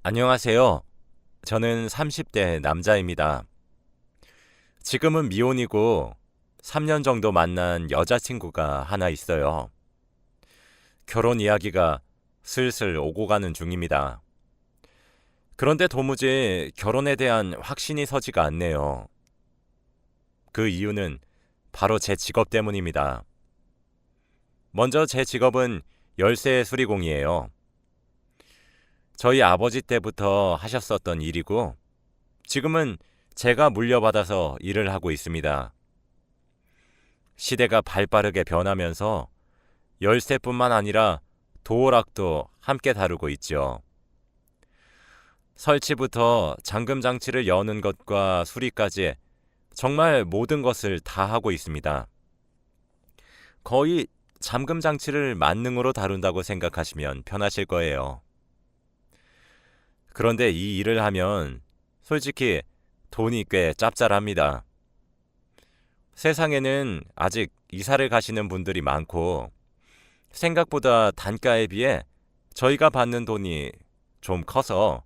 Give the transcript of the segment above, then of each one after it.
안녕하세요. 저는 30대 남자입니다. 지금은 미혼이고 3년 정도 만난 여자친구가 하나 있어요. 결혼 이야기가 슬슬 오고 가는 중입니다. 그런데 도무지 결혼에 대한 확신이 서지가 않네요. 그 이유는 바로 제 직업 때문입니다. 먼저 제 직업은 열쇠 수리공이에요. 저희 아버지 때부터 하셨었던 일이고 지금은 제가 물려받아서 일을 하고 있습니다. 시대가 발빠르게 변하면서 열쇠뿐만 아니라 도어락도 함께 다루고 있죠. 설치부터 잠금 장치를 여는 것과 수리까지 정말 모든 것을 다 하고 있습니다. 거의 잠금 장치를 만능으로 다룬다고 생각하시면 편하실 거예요. 그런데 이 일을 하면 솔직히 돈이 꽤 짭짤합니다. 세상에는 아직 이사를 가시는 분들이 많고 생각보다 단가에 비해 저희가 받는 돈이 좀 커서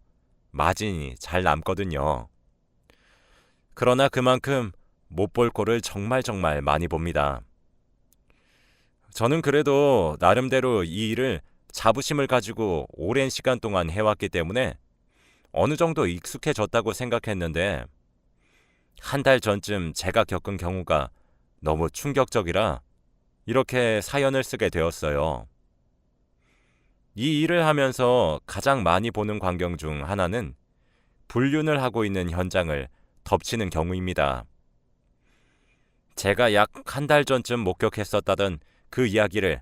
마진이 잘 남거든요. 그러나 그만큼 못 볼 꼴을 정말 많이 봅니다. 저는 그래도 나름대로 이 일을 자부심을 가지고 오랜 시간 동안 해왔기 때문에 어느 정도 익숙해졌다고 생각했는데 한 달 전쯤 제가 겪은 경우가 너무 충격적이라 이렇게 사연을 쓰게 되었어요. 이 일을 하면서 가장 많이 보는 광경 중 하나는 불륜을 하고 있는 현장을 덮치는 경우입니다. 제가 약 한 달 전쯤 목격했었다던 그 이야기를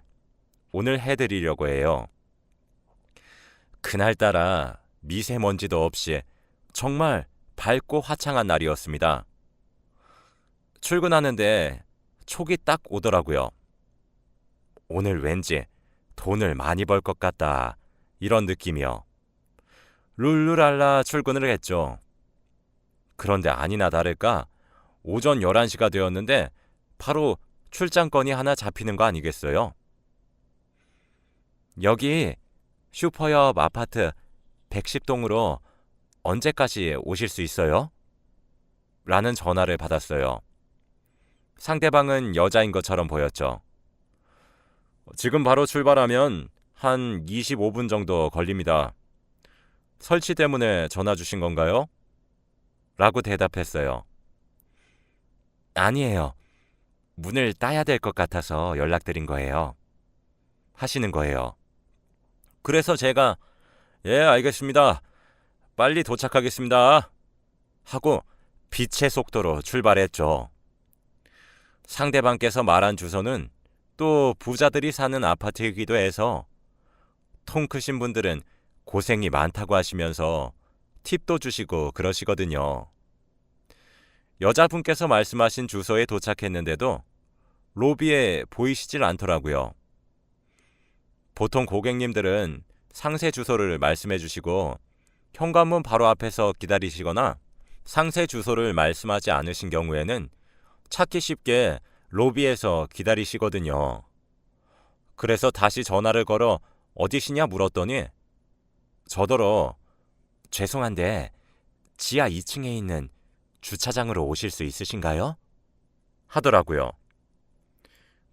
오늘 해드리려고 해요. 그날따라 미세먼지도 없이 정말 밝고 화창한 날이었습니다. 출근하는데 촉이 딱 오더라고요. 오늘 왠지 돈을 많이 벌 것 같다. 이런 느낌이요. 룰루랄라 출근을 했죠. 그런데 아니나 다를까 오전 11시가 되었는데 바로 출장건이 하나 잡히는 거 아니겠어요? 여기 슈퍼협 아파트 110동으로 언제까지 오실 수 있어요? 라는 전화를 받았어요. 상대방은 여자인 것처럼 보였죠. 지금 바로 출발하면 한 25분 정도 걸립니다. 설치 때문에 전화 주신 건가요? 라고 대답했어요. 아니에요. 문을 따야 될 것 같아서 연락드린 거예요. 하시는 거예요. 그래서 제가 예, 알겠습니다. 빨리 도착하겠습니다. 하고 빛의 속도로 출발했죠. 상대방께서 말한 주소는 또 부자들이 사는 아파트이기도 해서 통 크신 분들은 고생이 많다고 하시면서 팁도 주시고 그러시거든요. 여자분께서 말씀하신 주소에 도착했는데도 로비에 보이시질 않더라고요. 보통 고객님들은 상세 주소를 말씀해 주시고 현관문 바로 앞에서 기다리시거나 상세 주소를 말씀하지 않으신 경우에는 찾기 쉽게 로비에서 기다리시거든요. 그래서 다시 전화를 걸어 어디시냐 물었더니 저더러 죄송한데 지하 2층에 있는 주차장으로 오실 수 있으신가요? 하더라고요.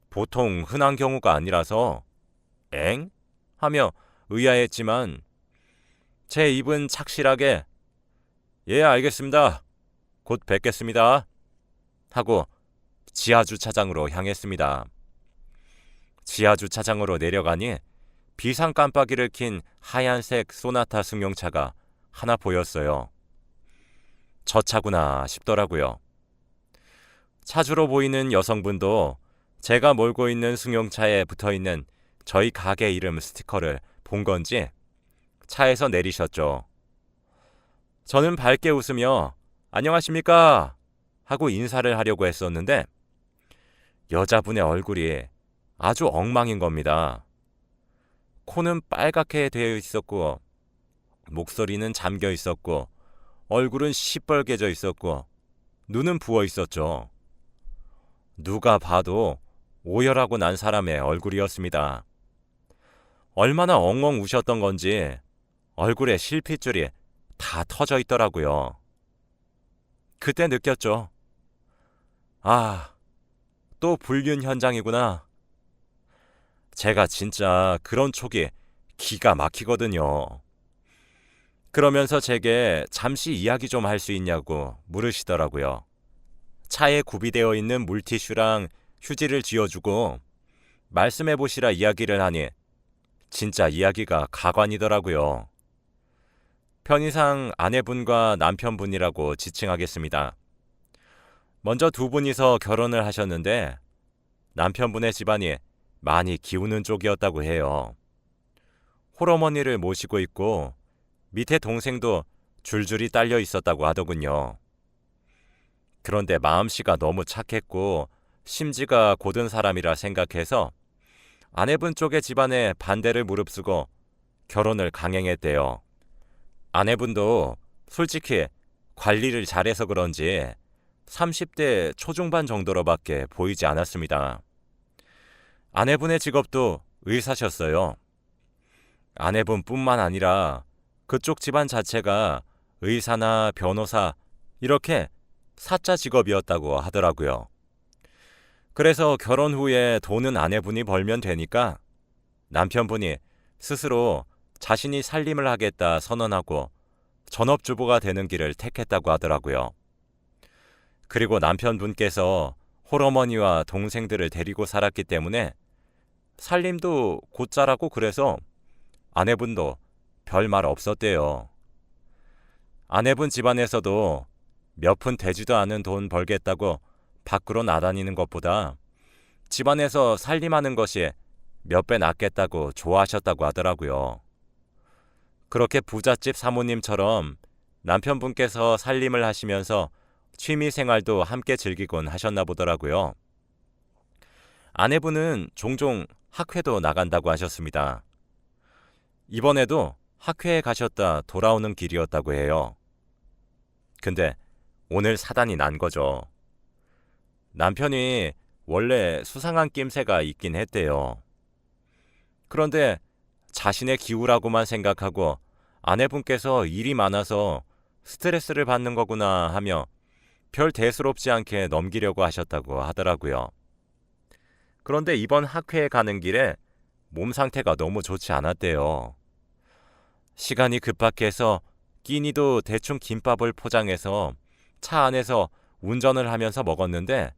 보통 흔한 경우가 아니라서 엥? 하며 의아했지만 제 입은 착실하게 예, 알겠습니다. 곧 뵙겠습니다. 하고 지하 주차장으로 향했습니다. 지하 주차장으로 내려가니 비상 깜빡이를 킨 하얀색 소나타 승용차가 하나 보였어요. 저 차구나 싶더라고요. 차주로 보이는 여성분도 제가 몰고 있는 승용차에 붙어있는 저희 가게 이름 스티커를 본 건지 차에서 내리셨죠. 저는 밝게 웃으며 안녕하십니까 하고 인사를 하려고 했었는데 여자분의 얼굴이 아주 엉망인 겁니다. 코는 빨갛게 되어 있었고 목소리는 잠겨 있었고 얼굴은 시뻘개져 있었고 눈은 부어 있었죠. 누가 봐도 오열하고 난 사람의 얼굴이었습니다. 얼마나 엉엉 우셨던 건지 얼굴에 실핏줄이 다 터져 있더라고요. 그때 느꼈죠. 아, 또 불륜 현장이구나. 제가 진짜 그런 촉이 기가 막히거든요. 그러면서 제게 잠시 이야기 좀 할 수 있냐고 물으시더라고요. 차에 구비되어 있는 물티슈랑 휴지를 쥐어주고 말씀해보시라 이야기를 하니 진짜 이야기가 가관이더라고요. 편의상 아내분과 남편분이라고 지칭하겠습니다. 먼저 두 분이서 결혼을 하셨는데 남편분의 집안이 많이 기우는 쪽이었다고 해요. 홀어머니를 모시고 있고 밑에 동생도 줄줄이 딸려 있었다고 하더군요. 그런데 마음씨가 너무 착했고 심지가 고든 사람이라 생각해서 아내분 쪽의 집안에 반대를 무릅쓰고 결혼을 강행했대요. 아내분도 솔직히 관리를 잘해서 그런지 30대 초중반 정도로밖에 보이지 않았습니다. 아내분의 직업도 의사셨어요. 아내분뿐만 아니라 그쪽 집안 자체가 의사나 변호사 이렇게 사자 직업이었다고 하더라고요. 그래서 결혼 후에 돈은 아내분이 벌면 되니까 남편분이 스스로 자신이 살림을 하겠다 선언하고 전업주부가 되는 길을 택했다고 하더라고요. 그리고 남편분께서 홀어머니와 동생들을 데리고 살았기 때문에 살림도 곧잘하고 그래서 아내분도 별말 없었대요. 아내분 집안에서도 몇 푼 되지도 않은 돈 벌겠다고 밖으로 나다니는 것보다 집안에서 살림하는 것이 몇 배 낫겠다고 좋아하셨다고 하더라고요. 그렇게 부잣집 사모님처럼 남편분께서 살림을 하시면서 취미 생활도 함께 즐기곤 하셨나 보더라고요. 아내분은 종종 학회도 나간다고 하셨습니다. 이번에도 학회에 가셨다 돌아오는 길이었다고 해요. 근데 오늘 사단이 난 거죠. 남편이 원래 수상한 낌새가 있긴 했대요. 그런데 자신의 기우라고만 생각하고 아내분께서 일이 많아서 스트레스를 받는 거구나 하며 별 대수롭지 않게 넘기려고 하셨다고 하더라고요. 그런데 이번 학회에 가는 길에 몸 상태가 너무 좋지 않았대요. 시간이 급박해서 끼니도 대충 김밥을 포장해서 차 안에서 운전을 하면서 먹었는데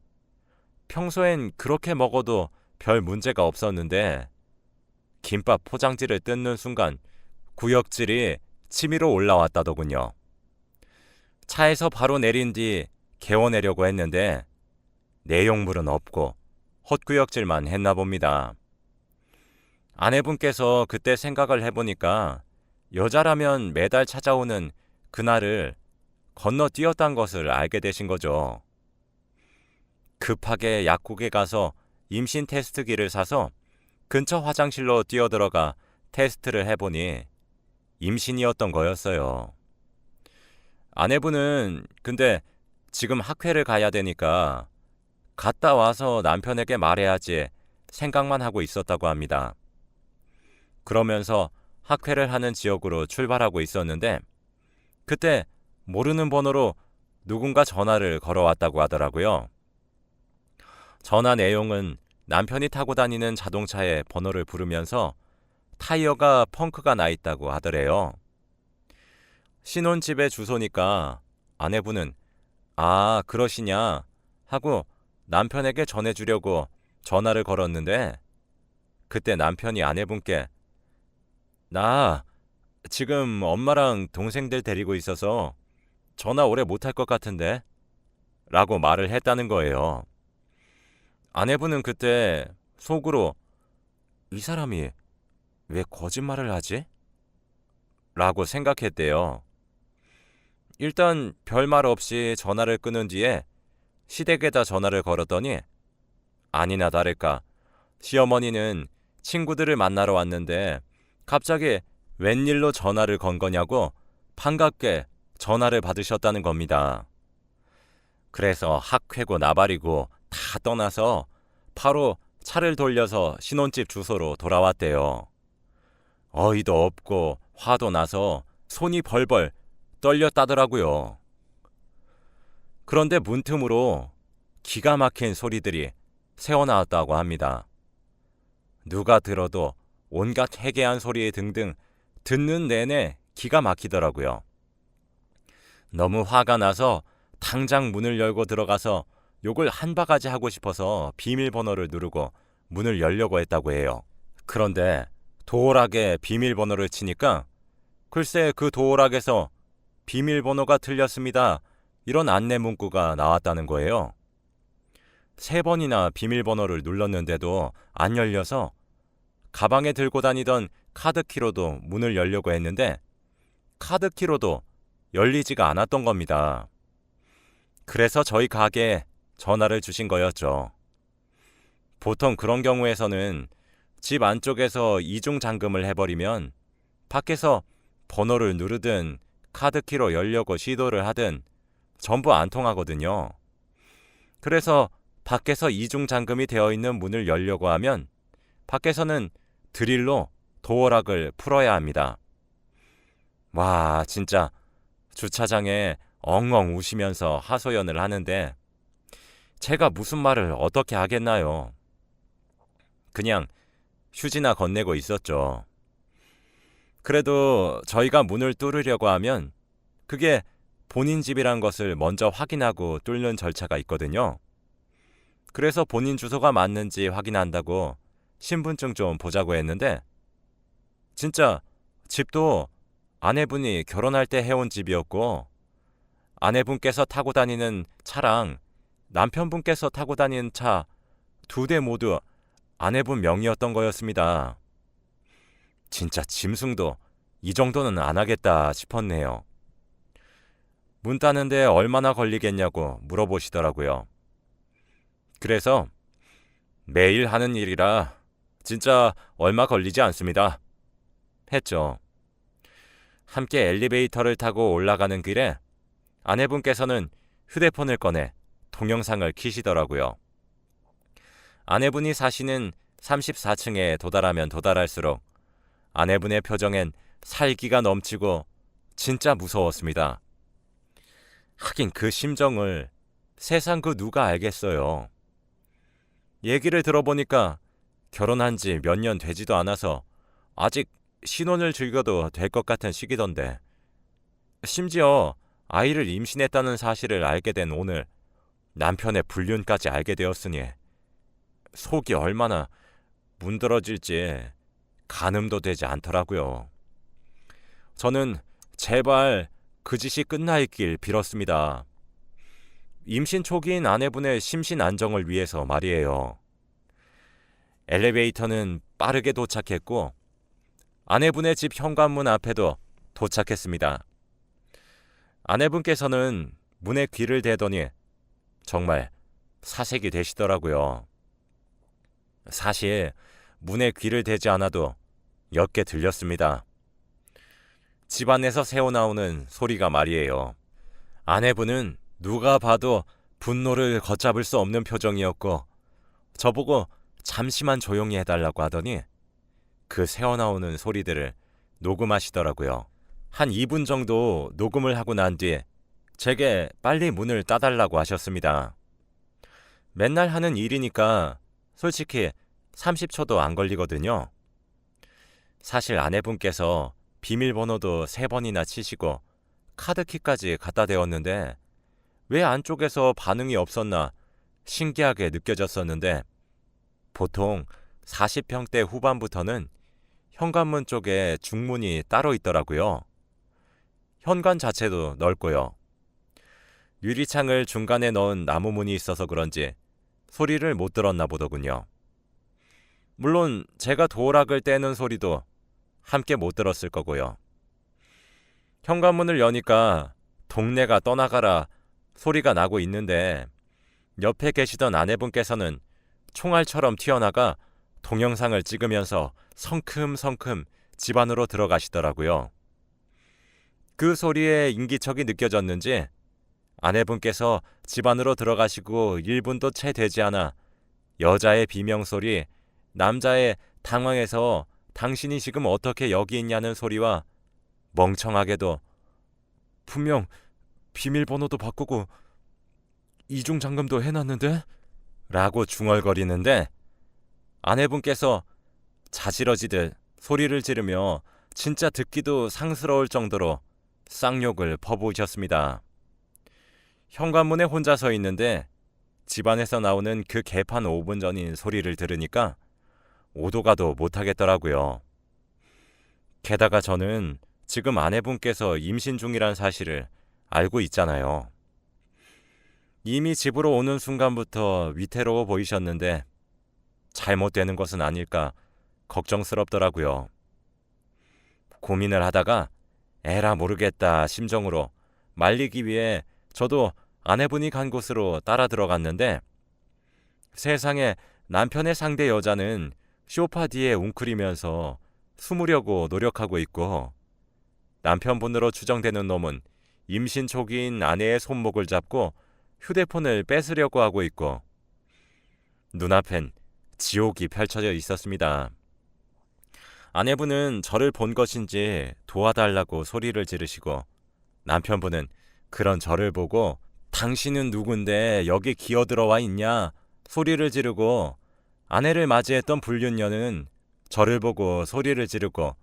평소엔 그렇게 먹어도 별 문제가 없었는데 김밥 포장지를 뜯는 순간 구역질이 치밀어 올라왔다더군요. 차에서 바로 내린 뒤 개워내려고 했는데 내용물은 없고 헛구역질만 했나 봅니다. 아내분께서 그때 생각을 해보니까 여자라면 매달 찾아오는 그날을 건너뛰었단 것을 알게 되신 거죠. 급하게 약국에 가서 임신 테스트기를 사서 근처 화장실로 뛰어들어가 테스트를 해보니 임신이었던 거였어요. 아내분은 근데 지금 학회를 가야 되니까 갔다 와서 남편에게 말해야지 생각만 하고 있었다고 합니다. 그러면서 학회를 하는 지역으로 출발하고 있었는데 그때 모르는 번호로 누군가 전화를 걸어왔다고 하더라고요. 전화 내용은 남편이 타고 다니는 자동차의 번호를 부르면서 타이어가 펑크가 나 있다고 하더래요. 신혼집의 주소니까 아내분은 아, 그러시냐 하고 남편에게 전해주려고 전화를 걸었는데 그때 남편이 아내분께 나 지금 엄마랑 동생들 데리고 있어서 전화 오래 못할 것 같은데 라고 말을 했다는 거예요. 아내분은 그때 속으로 이 사람이 왜 거짓말을 하지? 라고 생각했대요. 일단 별말 없이 전화를 끊은 뒤에 시댁에다 전화를 걸었더니 아니나 다를까 시어머니는 친구들을 만나러 왔는데 갑자기 웬일로 전화를 건 거냐고 반갑게 전화를 받으셨다는 겁니다. 그래서 학회고 나발이고 다 떠나서 바로 차를 돌려서 신혼집 주소로 돌아왔대요. 어이도 없고 화도 나서 손이 벌벌 떨렸다더라고요. 그런데 문틈으로 기가 막힌 소리들이 새어나왔다고 합니다. 누가 들어도 온갖 해괴한 소리 등등 듣는 내내 기가 막히더라고요. 너무 화가 나서 당장 문을 열고 들어가서 욕을 한 바가지 하고 싶어서 비밀번호를 누르고 문을 열려고 했다고 해요. 그런데 도어락에 비밀번호를 치니까 글쎄 그 도어락에서 비밀번호가 틀렸습니다. 이런 안내 문구가 나왔다는 거예요. 3번이나 비밀번호를 눌렀는데도 안 열려서 가방에 들고 다니던 카드키로도 문을 열려고 했는데 카드키로도 열리지가 않았던 겁니다. 그래서 저희 가게에 전화를 주신 거였죠. 보통 그런 경우에서는 집 안쪽에서 이중 잠금을 해버리면 밖에서 번호를 누르든 카드키로 열려고 시도를 하든 전부 안 통하거든요. 그래서 밖에서 이중 잠금이 되어 있는 문을 열려고 하면 밖에서는 드릴로 도어락을 풀어야 합니다. 와, 진짜 주차장에 엉엉 우시면서 하소연을 하는데 제가 무슨 말을 어떻게 하겠나요? 그냥 휴지나 건네고 있었죠. 그래도 저희가 문을 뚫으려고 하면 그게 본인 집이란 것을 먼저 확인하고 뚫는 절차가 있거든요. 그래서 본인 주소가 맞는지 확인한다고 신분증 좀 보자고 했는데 진짜 집도 아내분이 결혼할 때 해온 집이었고 아내분께서 타고 다니는 차랑 남편분께서 타고 다니는 차 2대 모두 아내분 명의였던 거였습니다. 진짜 짐승도 이 정도는 안 하겠다 싶었네요. 문 따는데 얼마나 걸리겠냐고 물어보시더라고요. 그래서 매일 하는 일이라 진짜 얼마 걸리지 않습니다. 했죠. 함께 엘리베이터를 타고 올라가는 길에 아내분께서는 휴대폰을 꺼내 동영상을 켜시더라고요. 아내분이 사시는 34층에 도달하면 도달할수록 아내분의 표정엔 살기가 넘치고 진짜 무서웠습니다. 하긴 그 심정을 세상 그 누가 알겠어요. 얘기를 들어보니까 결혼한 지 몇 년 되지도 않아서 아직 신혼을 즐겨도 될 것 같은 시기던데 심지어 아이를 임신했다는 사실을 알게 된 오늘 남편의 불륜까지 알게 되었으니 속이 얼마나 문드러질지 가늠도 되지 않더라고요. 저는 제발 그 짓이 끝나 있길 빌었습니다. 임신 초기인 아내분의 심신 안정을 위해서 말이에요. 엘리베이터는 빠르게 도착했고 아내분의 집 현관문 앞에도 도착했습니다. 아내분께서는 문에 귀를 대더니 정말 사색이 되시더라고요. 사실 문에 귀를 대지 않아도 옅게 들렸습니다. 집안에서 새어나오는 소리가 말이에요. 아내분은 누가 봐도 분노를 걷잡을 수 없는 표정이었고 저보고 잠시만 조용히 해달라고 하더니 그 새어나오는 소리들을 녹음하시더라고요. 한 2분 정도 녹음을 하고 난 뒤 제게 빨리 문을 따달라고 하셨습니다. 맨날 하는 일이니까 솔직히 30초도 안 걸리거든요. 사실 아내분께서 비밀번호도 3번이나 치시고 카드키까지 갖다 대었는데 왜 안쪽에서 반응이 없었나 신기하게 느껴졌었는데 보통 40평대 후반부터는 현관문 쪽에 중문이 따로 있더라고요. 현관 자체도 넓고요. 유리창을 중간에 넣은 나무문이 있어서 그런지 소리를 못 들었나 보더군요. 물론 제가 도어락을 떼는 소리도 함께 못 들었을 거고요. 현관문을 여니까 동네가 떠나가라 소리가 나고 있는데 옆에 계시던 아내분께서는 총알처럼 튀어나가 동영상을 찍으면서 성큼성큼 집 안으로 들어가시더라고요. 그 소리에 인기척이 느껴졌는지 아내분께서 집 안으로 들어가시고 1분도 채 되지 않아 여자의 비명소리, 남자의 당황해서 당신이 지금 어떻게 여기 있냐는 소리와 멍청하게도 분명 비밀번호도 바꾸고 이중 잠금도 해놨는데? 라고 중얼거리는데 아내분께서 자지러지듯 소리를 지르며 진짜 듣기도 상스러울 정도로 쌍욕을 퍼부으셨습니다. 현관문에 혼자 서 있는데 집안에서 나오는 그 개판 5분 전인 소리를 들으니까 오도 가도 못하겠더라고요. 게다가 저는 지금 아내분께서 임신 중이란 사실을 알고 있잖아요. 이미 집으로 오는 순간부터 위태로워 보이셨는데 잘못되는 것은 아닐까 걱정스럽더라고요. 고민을 하다가 에라 모르겠다 심정으로 말리기 위해 저도 아내분이 간 곳으로 따라 들어갔는데 세상에 남편의 상대 여자는 소파 뒤에 웅크리면서 숨으려고 노력하고 있고 남편분으로 추정되는 놈은 임신 초기인 아내의 손목을 잡고 휴대폰을 뺏으려고 하고 있고 눈앞엔 지옥이 펼쳐져 있었습니다. 아내분은 저를 본 것인지 도와달라고 소리를 지르시고 남편분은 그런 저를 보고 당신은 누군데 여기 기어들어와 있냐 소리를 지르고 아내를 맞이했던 불륜녀는 저를 보고 소리를 지르고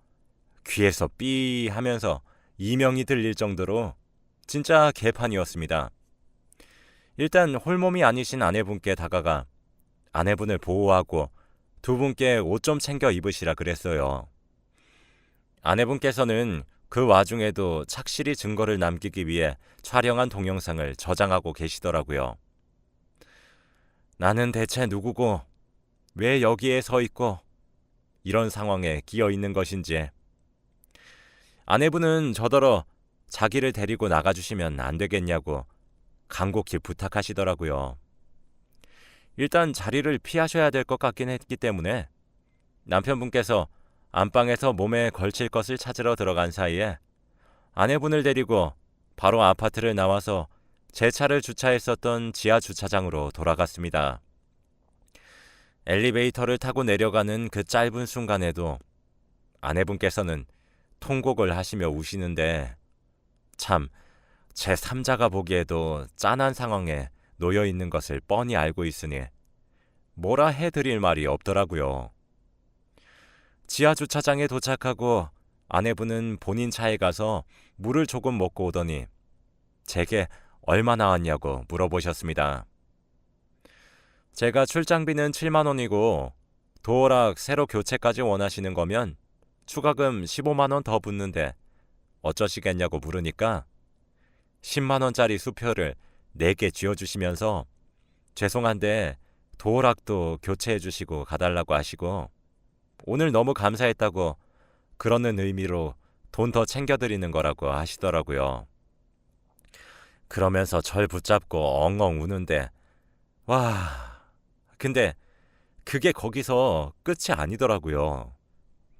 귀에서 삐 하면서 이명이 들릴 정도로 진짜 개판이었습니다. 일단 홀몸이 아니신 아내분께 다가가 아내분을 보호하고 두 분께 옷 좀 챙겨 입으시라 그랬어요. 아내분께서는 그 와중에도 착실히 증거를 남기기 위해 촬영한 동영상을 저장하고 계시더라고요. 나는 대체 누구고 왜 여기에 서 있고 이런 상황에 끼어 있는 것인지. 아내분은 저더러 자기를 데리고 나가주시면 안 되겠냐고 간곡히 부탁하시더라고요. 일단 자리를 피하셔야 될 것 같긴 했기 때문에 남편분께서 안방에서 몸에 걸칠 것을 찾으러 들어간 사이에 아내분을 데리고 바로 아파트를 나와서 제 차를 주차했었던 지하 주차장으로 돌아갔습니다. 엘리베이터를 타고 내려가는 그 짧은 순간에도 아내분께서는 통곡을 하시며 우시는데 참 제 3자가 보기에도 짠한 상황에 놓여 있는 것을 뻔히 알고 있으니 뭐라 해드릴 말이 없더라고요. 지하 주차장에 도착하고 아내분은 본인 차에 가서 물을 조금 먹고 오더니 제게 얼마 나왔냐고 물어보셨습니다. 제가 출장비는 7만 원이고 도어락 새로 교체까지 원하시는 거면 추가금 15만 원 더 붙는데 어쩌시겠냐고 물으니까 10만 원짜리 수표를 4개 쥐어주시면서 죄송한데 도어락도 교체해 주시고 가달라고 하시고 오늘 너무 감사했다고 그러는 의미로 돈 더 챙겨드리는 거라고 하시더라고요. 그러면서 절 붙잡고 엉엉 우는데 와, 근데 그게 거기서 끝이 아니더라고요.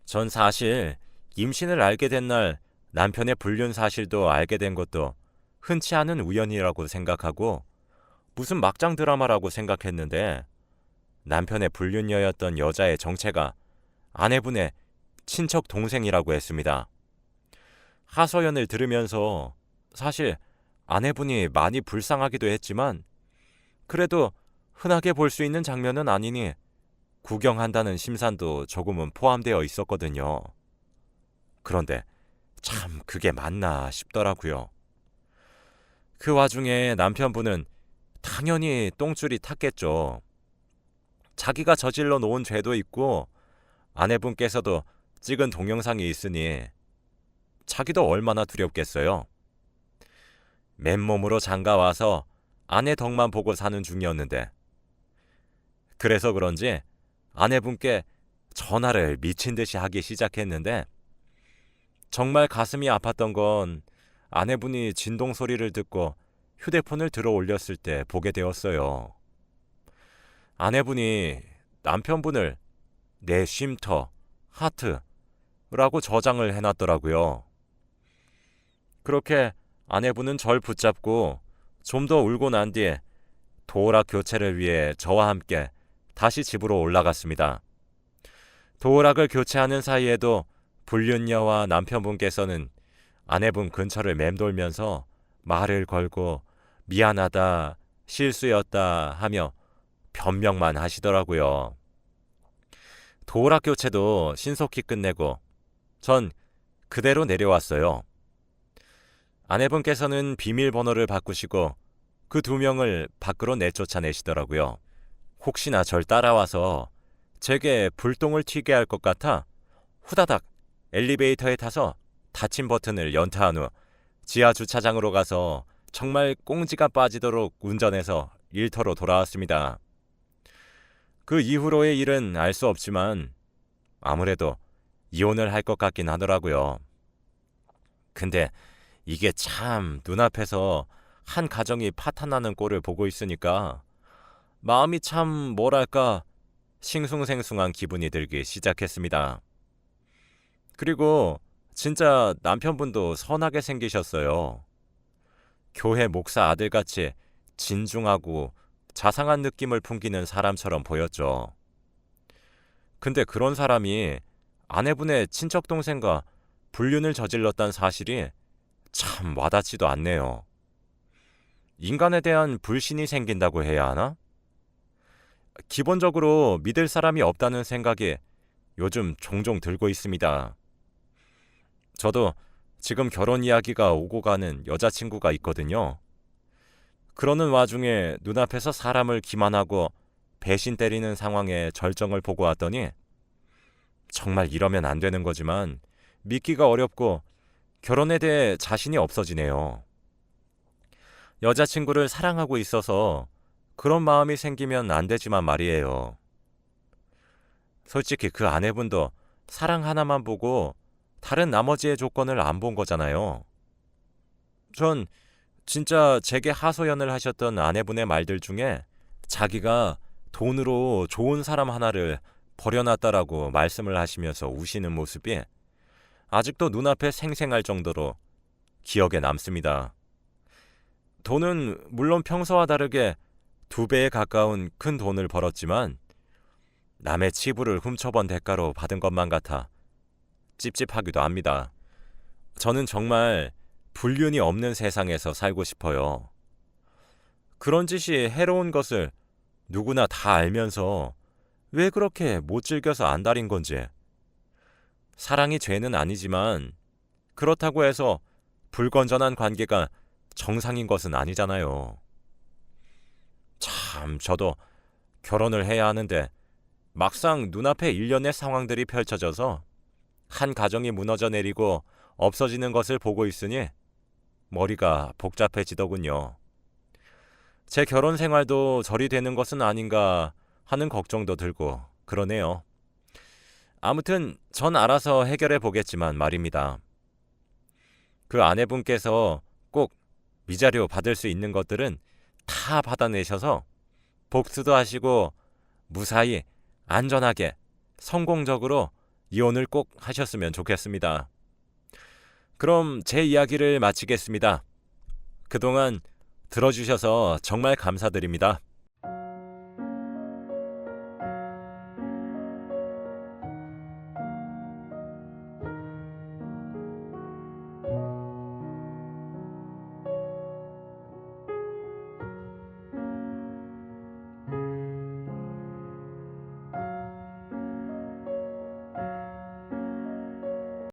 전 사실 임신을 알게 된 날 남편의 불륜 사실도 알게 된 것도 흔치 않은 우연이라고 생각하고 무슨 막장 드라마라고 생각했는데 남편의 불륜녀였던 여자의 정체가 아내분의 친척 동생이라고 했습니다. 하소연을 들으면서 사실 아내분이 많이 불쌍하기도 했지만 그래도 흔하게 볼 수 있는 장면은 아니니 구경한다는 심산도 조금은 포함되어 있었거든요. 그런데 참 그게 맞나 싶더라고요. 그 와중에 남편분은 당연히 똥줄이 탔겠죠. 자기가 저질러 놓은 죄도 있고 아내분께서도 찍은 동영상이 있으니 자기도 얼마나 두렵겠어요. 맨몸으로 장가와서 아내 덕만 보고 사는 중이었는데 그래서 그런지 아내분께 전화를 미친 듯이 하기 시작했는데 정말 가슴이 아팠던 건 아내분이 진동 소리를 듣고 휴대폰을 들어 올렸을 때 보게 되었어요. 아내분이 남편분을 내 쉼터, 하트라고 저장을 해놨더라고요. 그렇게 아내분은 절 붙잡고 좀 더 울고 난 뒤에 도어락 교체를 위해 저와 함께 다시 집으로 올라갔습니다. 도어락을 교체하는 사이에도 불륜녀와 남편분께서는 아내분 근처를 맴돌면서 말을 걸고 미안하다, 실수였다 하며 변명만 하시더라고요. 도어락 교체도 신속히 끝내고 전 그대로 내려왔어요. 아내분께서는 비밀번호를 바꾸시고 그 두 명을 밖으로 내쫓아내시더라고요. 혹시나 절 따라와서 제게 불똥을 튀게 할 것 같아 후다닥 엘리베이터에 타서 닫힌 버튼을 연타한 후 지하 주차장으로 가서 정말 꽁지가 빠지도록 운전해서 일터로 돌아왔습니다. 그 이후로의 일은 알 수 없지만 아무래도 이혼을 할 것 같긴 하더라고요. 근데 이게 참 눈앞에서 한 가정이 파탄나는 꼴을 보고 있으니까 마음이 참 뭐랄까 싱숭생숭한 기분이 들기 시작했습니다. 그리고 진짜 남편분도 선하게 생기셨어요. 교회 목사 아들같이 진중하고 자상한 느낌을 풍기는 사람처럼 보였죠. 근데 그런 사람이 아내분의 친척 동생과 불륜을 저질렀다는 사실이 참 와닿지도 않네요. 인간에 대한 불신이 생긴다고 해야 하나? 기본적으로 믿을 사람이 없다는 생각이 요즘 종종 들고 있습니다. 저도 지금 결혼 이야기가 오고 가는 여자친구가 있거든요. 그러는 와중에 눈앞에서 사람을 기만하고 배신 때리는 상황에 절정을 보고 왔더니 정말 이러면 안 되는 거지만 믿기가 어렵고 결혼에 대해 자신이 없어지네요. 여자친구를 사랑하고 있어서 그런 마음이 생기면 안 되지만 말이에요. 솔직히 그 아내분도 사랑 하나만 보고 다른 나머지의 조건을 안 본 거잖아요. 전 진짜 제게 하소연을 하셨던 아내분의 말들 중에 자기가 돈으로 좋은 사람 하나를 버려놨다라고 말씀을 하시면서 우시는 모습이 아직도 눈앞에 생생할 정도로 기억에 남습니다. 돈은 물론 평소와 다르게 2배에 가까운 큰 돈을 벌었지만 남의 치부를 훔쳐본 대가로 받은 것만 같아 찝찝하기도 합니다. 저는 정말 불륜이 없는 세상에서 살고 싶어요. 그런 짓이 해로운 것을 누구나 다 알면서 왜 그렇게 못 즐겨서 안달인 건지. 사랑이 죄는 아니지만 그렇다고 해서 불건전한 관계가 정상인 것은 아니잖아요. 참 저도 결혼을 해야 하는데 막상 눈앞에 일련의 상황들이 펼쳐져서 한 가정이 무너져 내리고 없어지는 것을 보고 있으니 머리가 복잡해지더군요. 제 결혼 생활도 절이 되는 것은 아닌가 하는 걱정도 들고 그러네요. 아무튼 전 알아서 해결해 보겠지만 말입니다. 그 아내분께서 꼭 위자료 받을 수 있는 것들은 다 받아내셔서 복수도 하시고 무사히 안전하게 성공적으로 이혼을 꼭 하셨으면 좋겠습니다. 그럼 제 이야기를 마치겠습니다. 그동안 들어주셔서 정말 감사드립니다.